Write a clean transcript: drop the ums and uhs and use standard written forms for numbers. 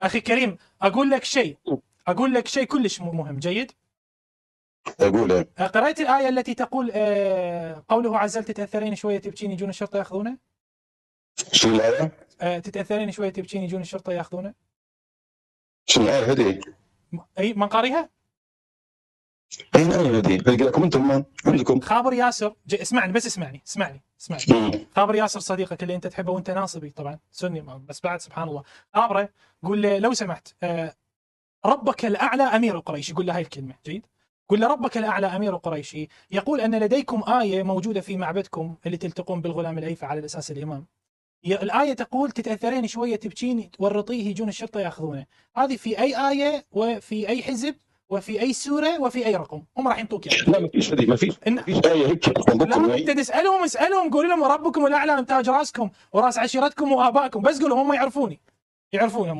اخي كريم اقول لك شيء كلش مهم. جيد؟ اقول قرأت الآية التي تقول قوله عز وجل تتأثرين شوية تبكين يجون الشرطة ياخذونه. شو الآية؟ تتأثرين شوية تبكين يجون الشرطة ياخذونه. شو الآية هذه؟ اي من قاريها؟ اي الآية هذه لكم انتم ما عندكم. خابر ياسر اسمعني بس اسمعني. خابر ياسر صديقك اللي انت تحبه وانت ناصبي طبعا سني بس بعد سبحان الله. خابره قول له لو سمحت ربك الأعلى أمير قريش، يقول له هاي الكلمة. جيد؟ قل له ربك الأعلى أمير قريش يقول أن لديكم آية موجودة في معبدكم اللي تلتقون بالغلام الأيفع على الأساس الإمام. الآية تقول تتأثرين شوية تبكين ورطيه يجون الشرطة ياخذونه. هذه في أي آية وفي أي حزب وفي أي سورة وفي أي رقم هم راح ينطوك يعني. لا ما فيش آية هيك. لا انت تسألهم قول لهم ربكم الأعلى من تاج راسكم وراس عشيرتكم وآبائكم، بس قول لهم هم يعرفوني، يعرفون هم.